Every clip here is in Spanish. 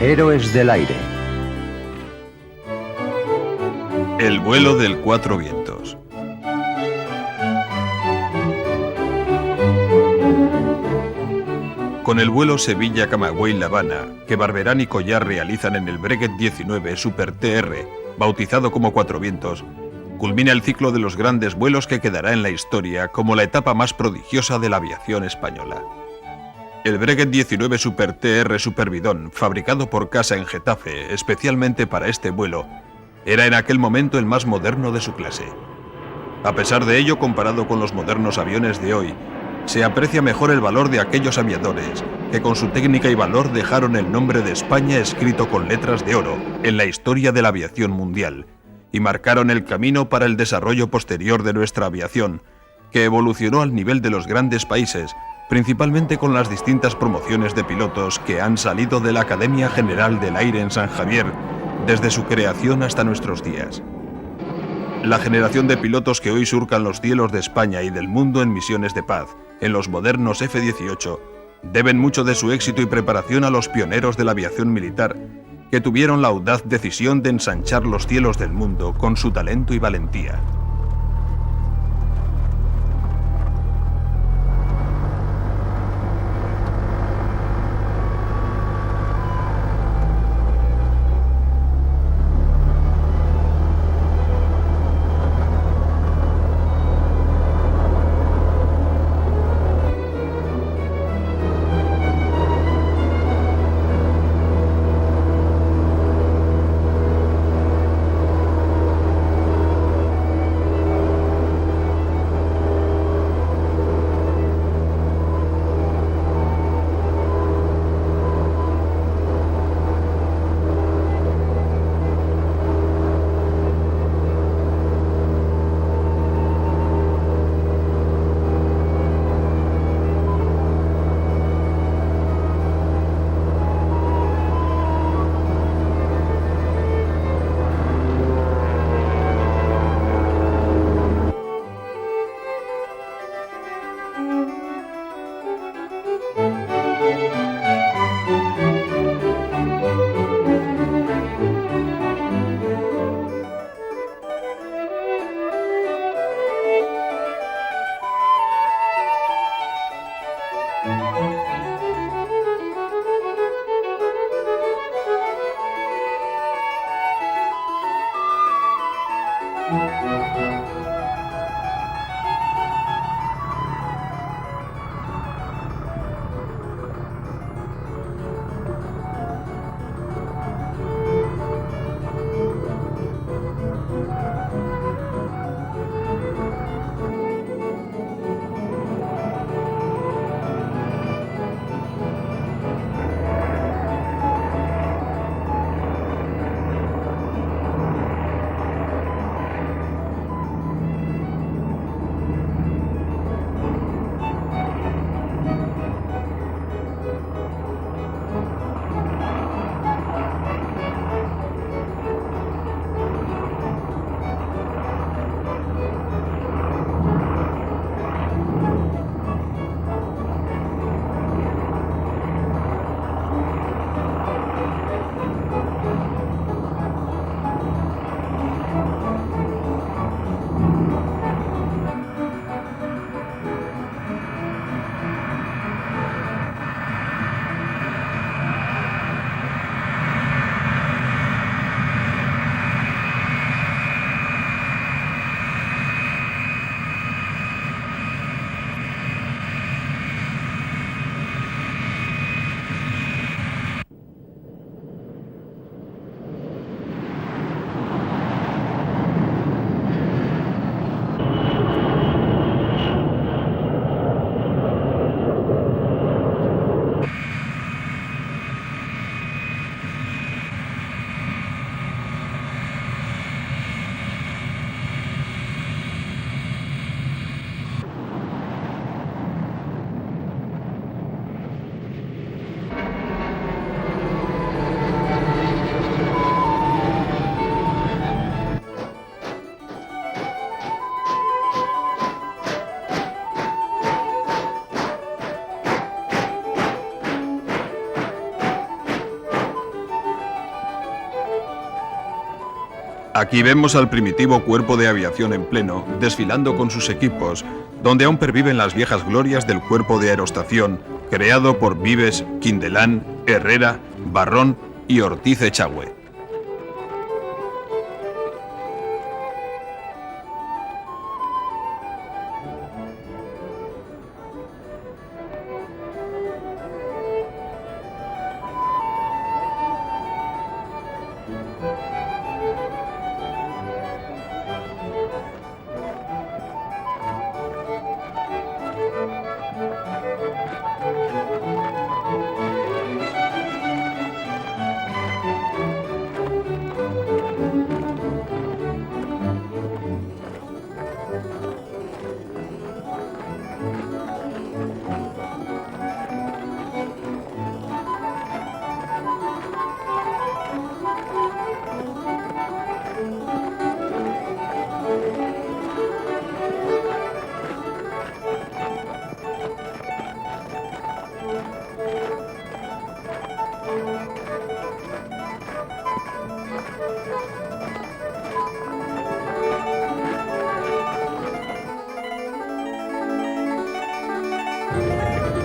Héroes del aire. El vuelo del Cuatro Vientos. Con el vuelo Sevilla-Camagüey-La Habana, que Barberán y Collar realizan en el Breguet 19 Super TR, bautizado como Cuatro Vientos, culmina el ciclo de los grandes vuelos que quedará en la historia como la etapa más prodigiosa de la aviación española. El Breguet 19 Super TR Superbidón, fabricado por Casa en Getafe especialmente para este vuelo, era en aquel momento el más moderno de su clase. A pesar de ello, comparado con los modernos aviones de hoy, se aprecia mejor el valor de aquellos aviadores que con su técnica y valor dejaron el nombre de España escrito con letras de oro en la historia de la aviación mundial y marcaron el camino para el desarrollo posterior de nuestra aviación, que evolucionó al nivel de los grandes países, principalmente con las distintas promociones de pilotos que han salido de la Academia General del Aire en San Javier desde su creación hasta nuestros días. La generación de pilotos que hoy surcan los cielos de España y del mundo en misiones de paz, en los modernos F-18, deben mucho de su éxito y preparación a los pioneros de la aviación militar, que tuvieron la audaz decisión de ensanchar los cielos del mundo con su talento y valentía. Aquí vemos al primitivo cuerpo de aviación en pleno, desfilando con sus equipos, donde aún perviven las viejas glorias del cuerpo de aerostación, creado por Vives, Quindelán, Herrera, Barrón y Ortiz Echagüe.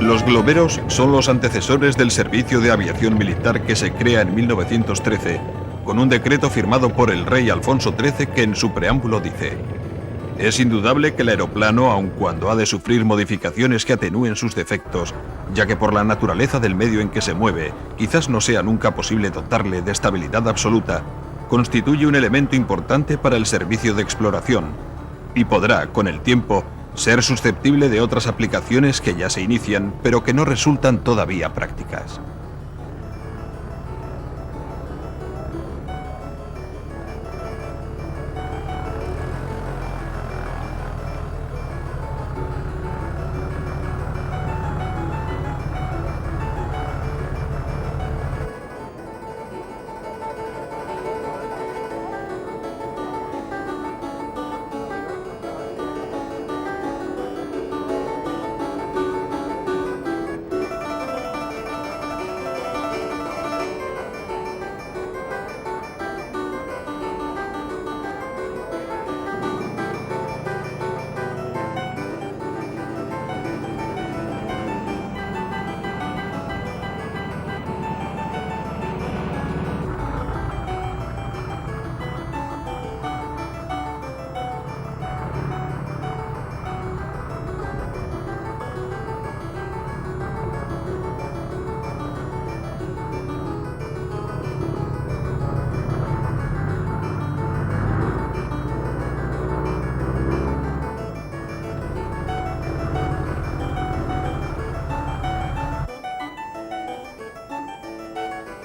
Los globeros son los antecesores del servicio de aviación militar que se crea en 1913, con un decreto firmado por el rey Alfonso XIII que en su preámbulo dice: es indudable que el aeroplano, aun cuando ha de sufrir modificaciones que atenúen sus defectos, ya que por la naturaleza del medio en que se mueve, quizás no sea nunca posible dotarle de estabilidad absoluta, constituye un elemento importante para el servicio de exploración, y podrá, con el tiempo, ser susceptible de otras aplicaciones que ya se inician, pero que no resultan todavía prácticas.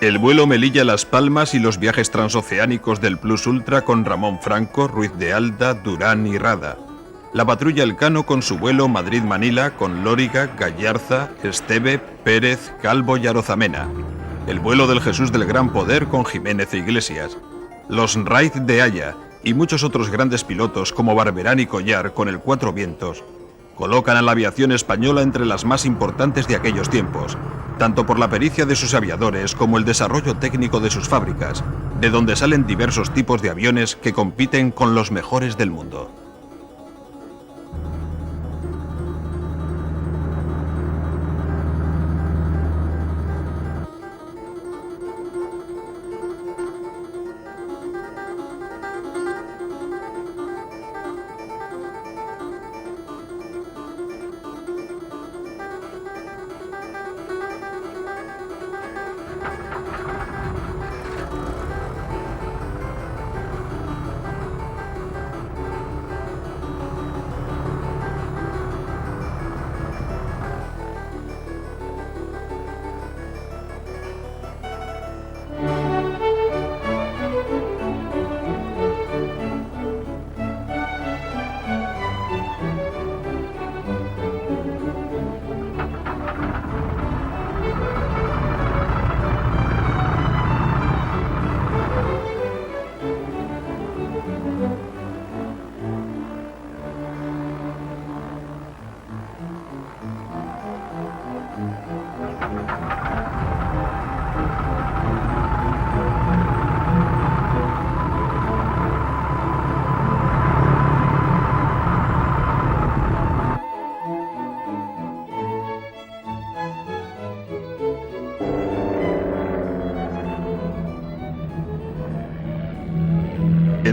El vuelo Melilla-Las Palmas y los viajes transoceánicos del Plus Ultra con Ramón Franco, Ruiz de Alda, Durán y Rada. La patrulla Elcano con su vuelo Madrid-Manila con Lóriga, Gallarza, Esteve, Pérez, Calvo y Arozamena. El vuelo del Jesús del Gran Poder con Jiménez e Iglesias. Los Raiz de Haya y muchos otros grandes pilotos como Barberán y Collar con el Cuatro Vientos colocan a la aviación española entre las más importantes de aquellos tiempos, tanto por la pericia de sus aviadores como el desarrollo técnico de sus fábricas, de donde salen diversos tipos de aviones que compiten con los mejores del mundo.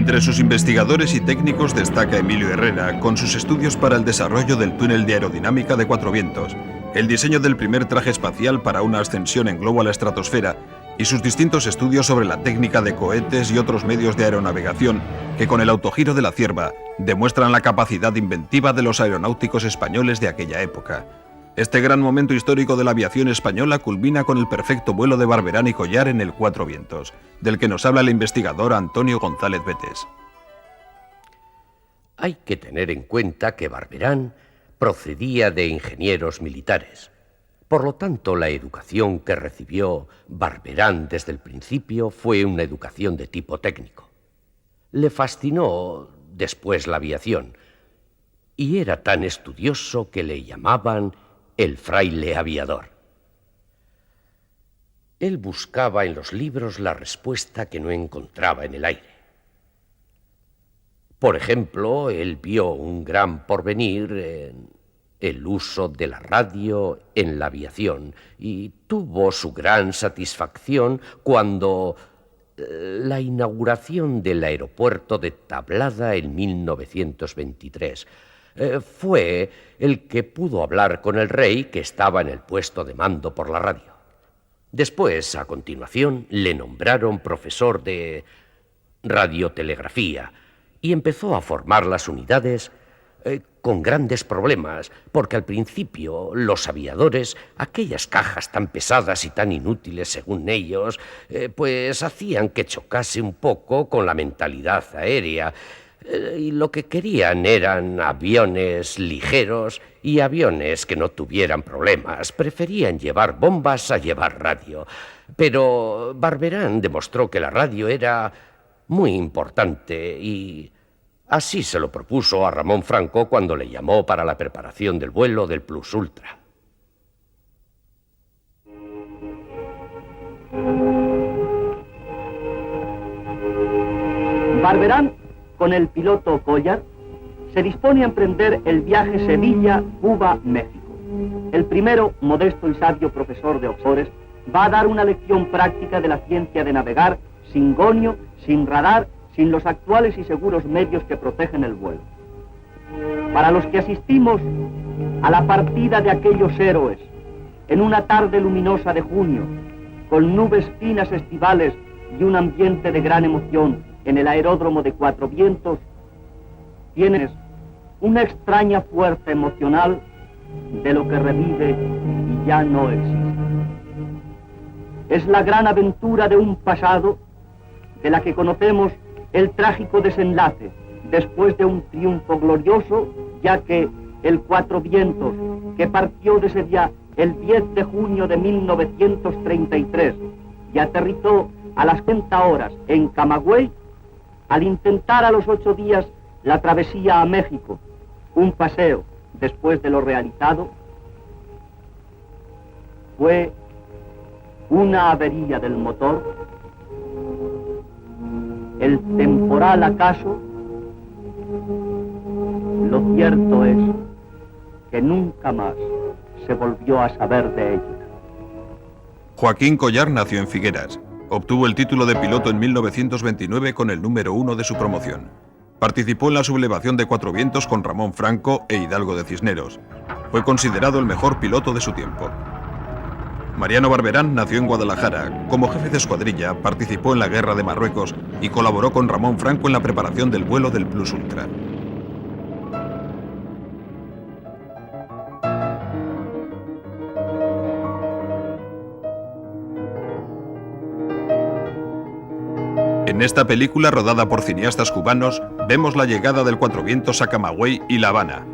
Entre sus investigadores y técnicos destaca Emilio Herrera, con sus estudios para el desarrollo del túnel de aerodinámica de Cuatro Vientos, el diseño del primer traje espacial para una ascensión en globo a la estratosfera y sus distintos estudios sobre la técnica de cohetes y otros medios de aeronavegación que, con el autogiro de la cierva, demuestran la capacidad inventiva de los aeronáuticos españoles de aquella época. Este gran momento histórico de la aviación española culmina con el perfecto vuelo de Barberán y Collar en el Cuatro Vientos, del que nos habla el investigador Antonio González Betés. Hay que tener en cuenta que Barberán procedía de ingenieros militares. Por lo tanto, la educación que recibió Barberán desde el principio fue una educación de tipo técnico. Le fascinó después la aviación y era tan estudioso que le llamaban el fraile aviador. Él buscaba en los libros la respuesta que no encontraba en el aire. Por ejemplo, él vio un gran porvenir en el uso de la radio en la aviación y tuvo su gran satisfacción cuando la inauguración del aeropuerto de Tablada en 1923 fue el que pudo hablar con el rey, que estaba en el puesto de mando por la radio. Después, a continuación, le nombraron profesor de radiotelegrafía y empezó a formar las unidades con grandes problemas, porque al principio los aviadores, aquellas cajas tan pesadas y tan inútiles según ellos, pues hacían que chocase un poco con la mentalidad aérea, y lo que querían eran aviones ligeros y aviones que no tuvieran problemas. Preferían llevar bombas a llevar radio. Pero Barberán demostró que la radio era muy importante y así se lo propuso a Ramón Franco cuando le llamó para la preparación del vuelo del Plus Ultra. Barberán, con el piloto Collar, se dispone a emprender el viaje Sevilla-Cuba-México. El primero, modesto y sabio profesor de Oxford, va a dar una lección práctica de la ciencia de navegar sin gonio, sin radar, sin los actuales y seguros medios que protegen el vuelo. Para los que asistimos a la partida de aquellos héroes, en una tarde luminosa de junio, con nubes finas estivales y un ambiente de gran emoción en el aeródromo de Cuatro Vientos, tienes una extraña fuerza emocional de lo que revive y ya no existe. Es la gran aventura de un pasado de la que conocemos el trágico desenlace después de un triunfo glorioso, ya que el Cuatro Vientos, que partió de Sevilla el 10 de junio de 1933 y aterrizó a las 30 horas en Camagüey, al intentar a los 8 días la travesía a México, un paseo después de lo realizado, fue una avería del motor, el temporal acaso. Lo cierto es que nunca más se volvió a saber de ello. Joaquín Collar nació en Figueras. Obtuvo el título de piloto en 1929 con el número 1 de su promoción. Participó en la sublevación de Cuatro Vientos con Ramón Franco e Hidalgo de Cisneros. Fue considerado el mejor piloto de su tiempo. Mariano Barberán nació en Guadalajara. Como jefe de escuadrilla, participó en la Guerra de Marruecos y colaboró con Ramón Franco en la preparación del vuelo del Plus Ultra. En esta película, rodada por cineastas cubanos, vemos la llegada del Cuatro Vientos a Camagüey y La Habana.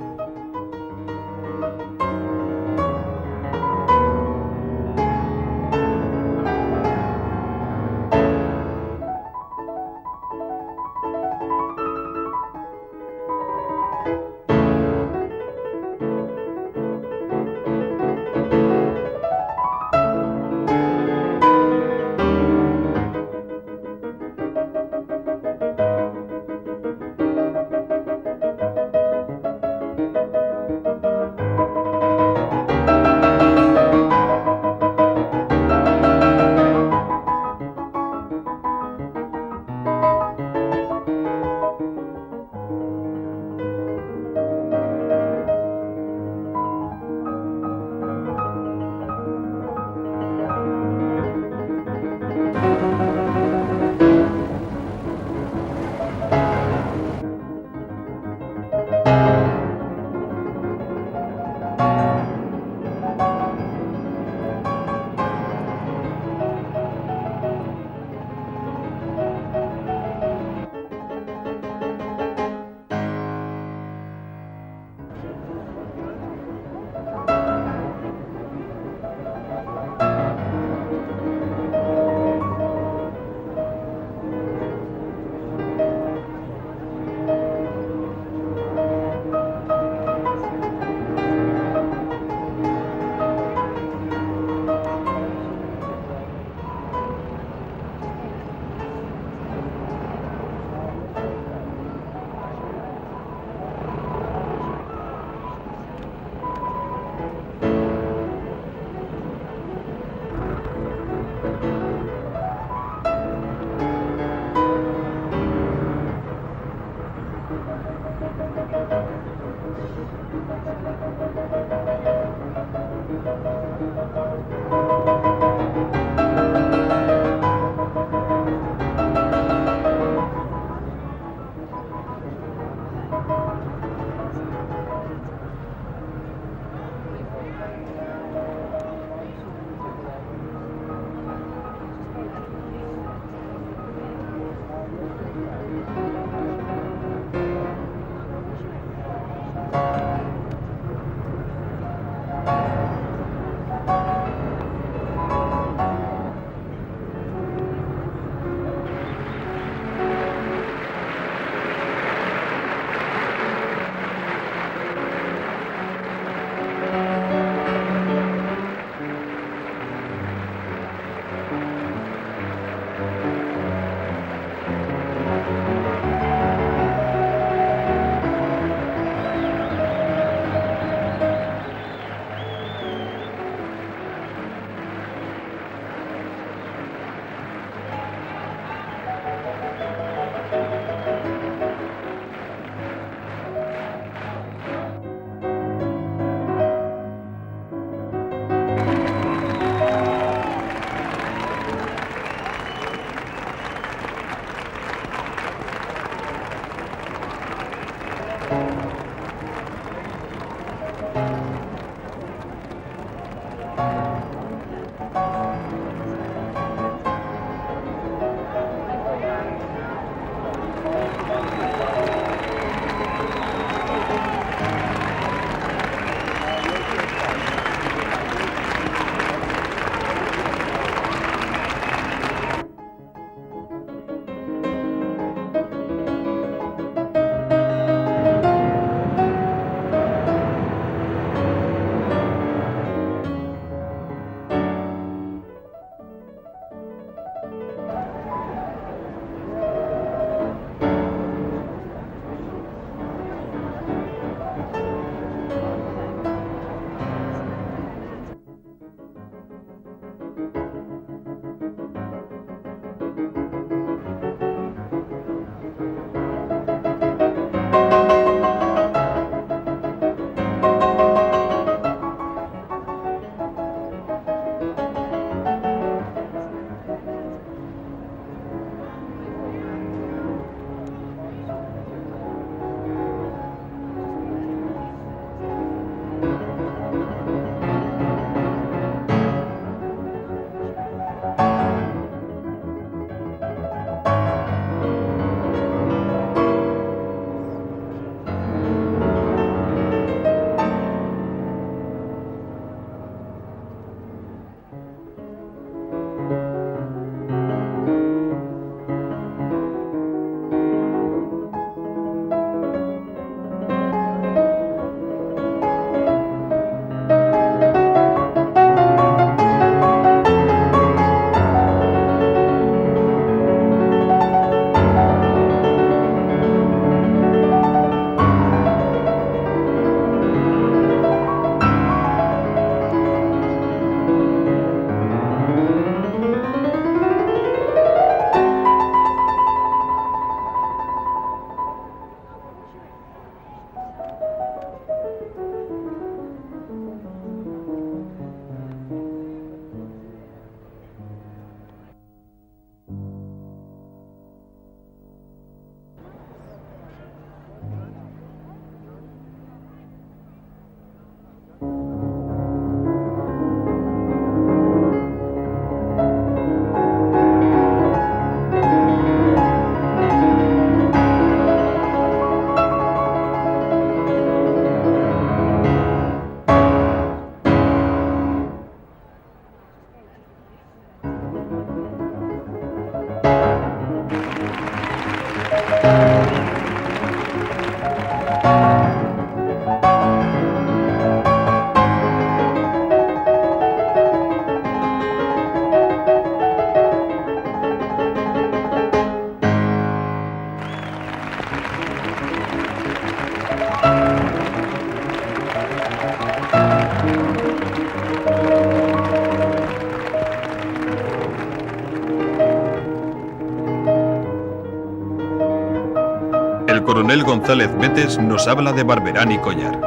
El coronel González Betes nos habla de Barberán y Collar.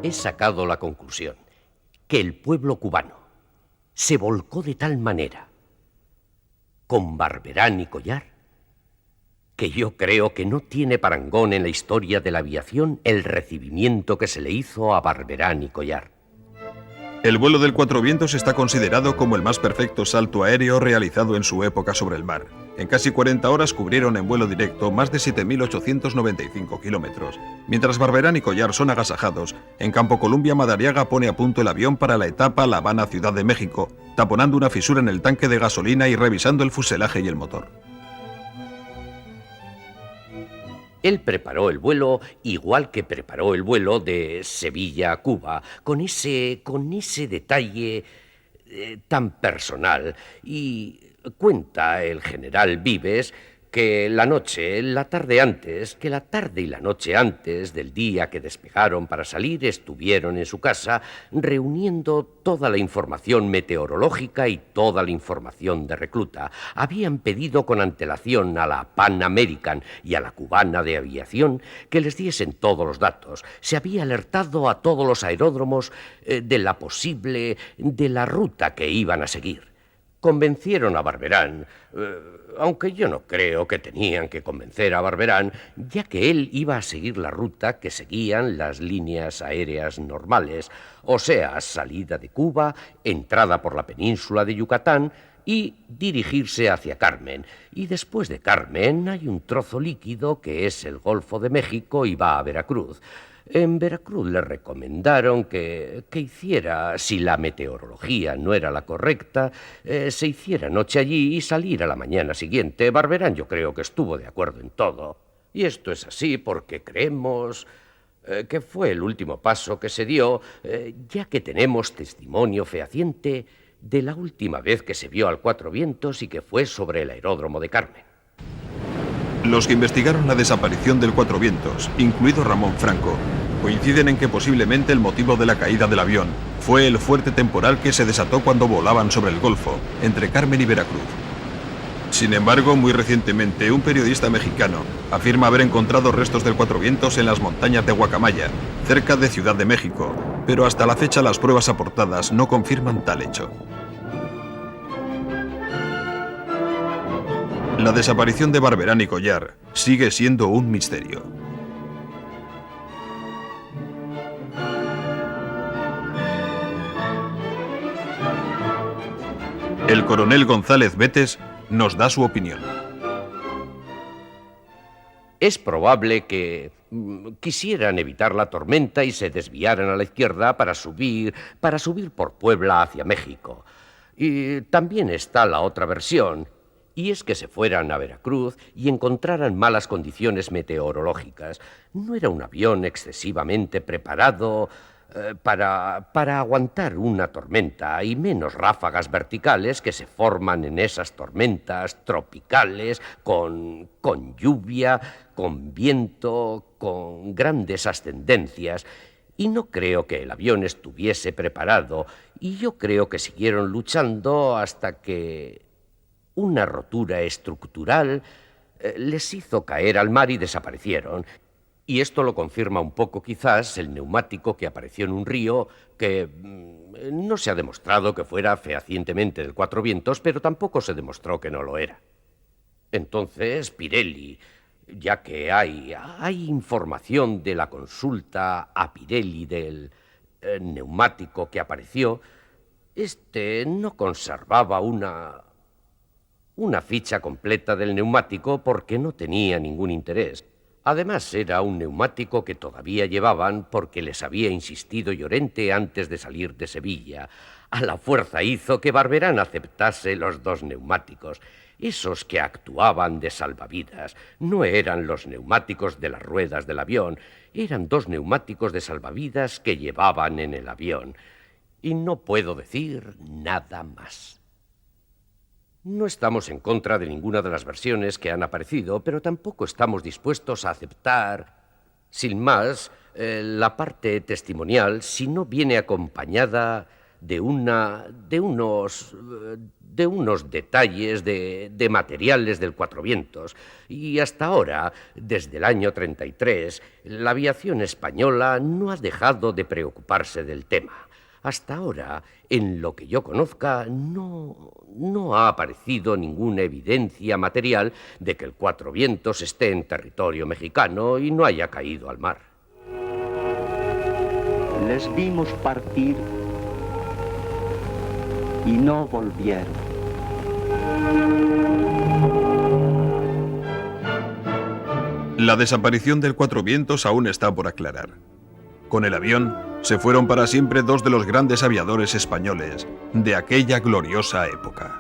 He sacado la conclusión que el pueblo cubano se volcó de tal manera con Barberán y Collar que yo creo que no tiene parangón en la historia de la aviación el recibimiento que se le hizo a Barberán y Collar. El vuelo del Cuatro Vientos está considerado como el más perfecto salto aéreo realizado en su época sobre el mar. En casi 40 horas cubrieron en vuelo directo más de 7.895 kilómetros. Mientras Barberán y Collar son agasajados, en Campo Columbia Madariaga pone a punto el avión para la etapa La Habana-Ciudad de México, taponando una fisura en el tanque de gasolina y revisando el fuselaje y el motor. Él preparó el vuelo igual que preparó el vuelo de Sevilla a Cuba, con ese detalle tan personal. Y cuenta el general Vives que la tarde y la noche antes del día que despegaron para salir estuvieron en su casa reuniendo toda la información meteorológica y toda la información de recluta. Habían pedido con antelación a la Pan American y a la cubana de aviación que les diesen todos los datos. Se había alertado a todos los aeródromos de la ruta que iban a seguir. Convencieron a Barberán, aunque yo no creo que tenían que convencer a Barberán, ya que él iba a seguir la ruta que seguían las líneas aéreas normales, o sea, salida de Cuba, entrada por la península de Yucatán y dirigirse hacia Carmen. Y después de Carmen hay un trozo líquido que es el Golfo de México y va a Veracruz. En Veracruz le recomendaron que hiciera, si la meteorología no era la correcta, se hiciera noche allí y salir a la mañana siguiente. Barberán yo creo que estuvo de acuerdo en todo. Y esto es así porque creemos que fue el último paso que se dio, ya que tenemos testimonio fehaciente de la última vez que se vio al Cuatro Vientos y que fue sobre el aeródromo de Carmen. Los que investigaron la desaparición del Cuatro Vientos, incluido Ramón Franco, coinciden en que posiblemente el motivo de la caída del avión fue el fuerte temporal que se desató cuando volaban sobre el Golfo, entre Carmen y Veracruz. Sin embargo, muy recientemente, un periodista mexicano afirma haber encontrado restos del Cuatro Vientos en las montañas de Guacamaya, cerca de Ciudad de México, pero hasta la fecha las pruebas aportadas no confirman tal hecho. La desaparición de Barberán y Collar sigue siendo un misterio. El coronel González Betes nos da su opinión. Es probable que quisieran evitar la tormenta y se desviaran a la izquierda para subir por Puebla hacia México. Y también está la otra versión, y es que se fueran a Veracruz y encontraran malas condiciones meteorológicas. No era un avión excesivamente preparado para aguantar una tormenta y menos ráfagas verticales que se forman en esas tormentas tropicales con lluvia, con viento, con grandes ascendencias. Y no creo que el avión estuviese preparado, y yo creo que siguieron luchando hasta que una rotura estructural les hizo caer al mar y desaparecieron. Y esto lo confirma un poco quizás el neumático que apareció en un río que no se ha demostrado que fuera fehacientemente del Cuatro Vientos, pero tampoco se demostró que no lo era. Entonces, Pirelli, ya que hay información de la consulta a Pirelli del neumático que apareció, no conservaba una ficha completa del neumático porque no tenía ningún interés. Además, era un neumático que todavía llevaban porque les había insistido Llorente antes de salir de Sevilla. A la fuerza hizo que Barberán aceptase los dos neumáticos. Esos que actuaban de salvavidas no eran los neumáticos de las ruedas del avión, eran dos neumáticos de salvavidas que llevaban en el avión. Y no puedo decir nada más. No estamos en contra de ninguna de las versiones que han aparecido, pero tampoco estamos dispuestos a aceptar, sin más, la parte testimonial si no viene acompañada de de unos detalles de materiales del Cuatro Vientos. Y hasta ahora, desde el año 33, la aviación española no ha dejado de preocuparse del tema. Hasta ahora, en lo que yo conozca, no ha aparecido ninguna evidencia material de que el Cuatro Vientos esté en territorio mexicano y no haya caído al mar. Les vimos partir y no volvieron. La desaparición del Cuatro Vientos aún está por aclarar. Con el avión se fueron para siempre dos de los grandes aviadores españoles de aquella gloriosa época.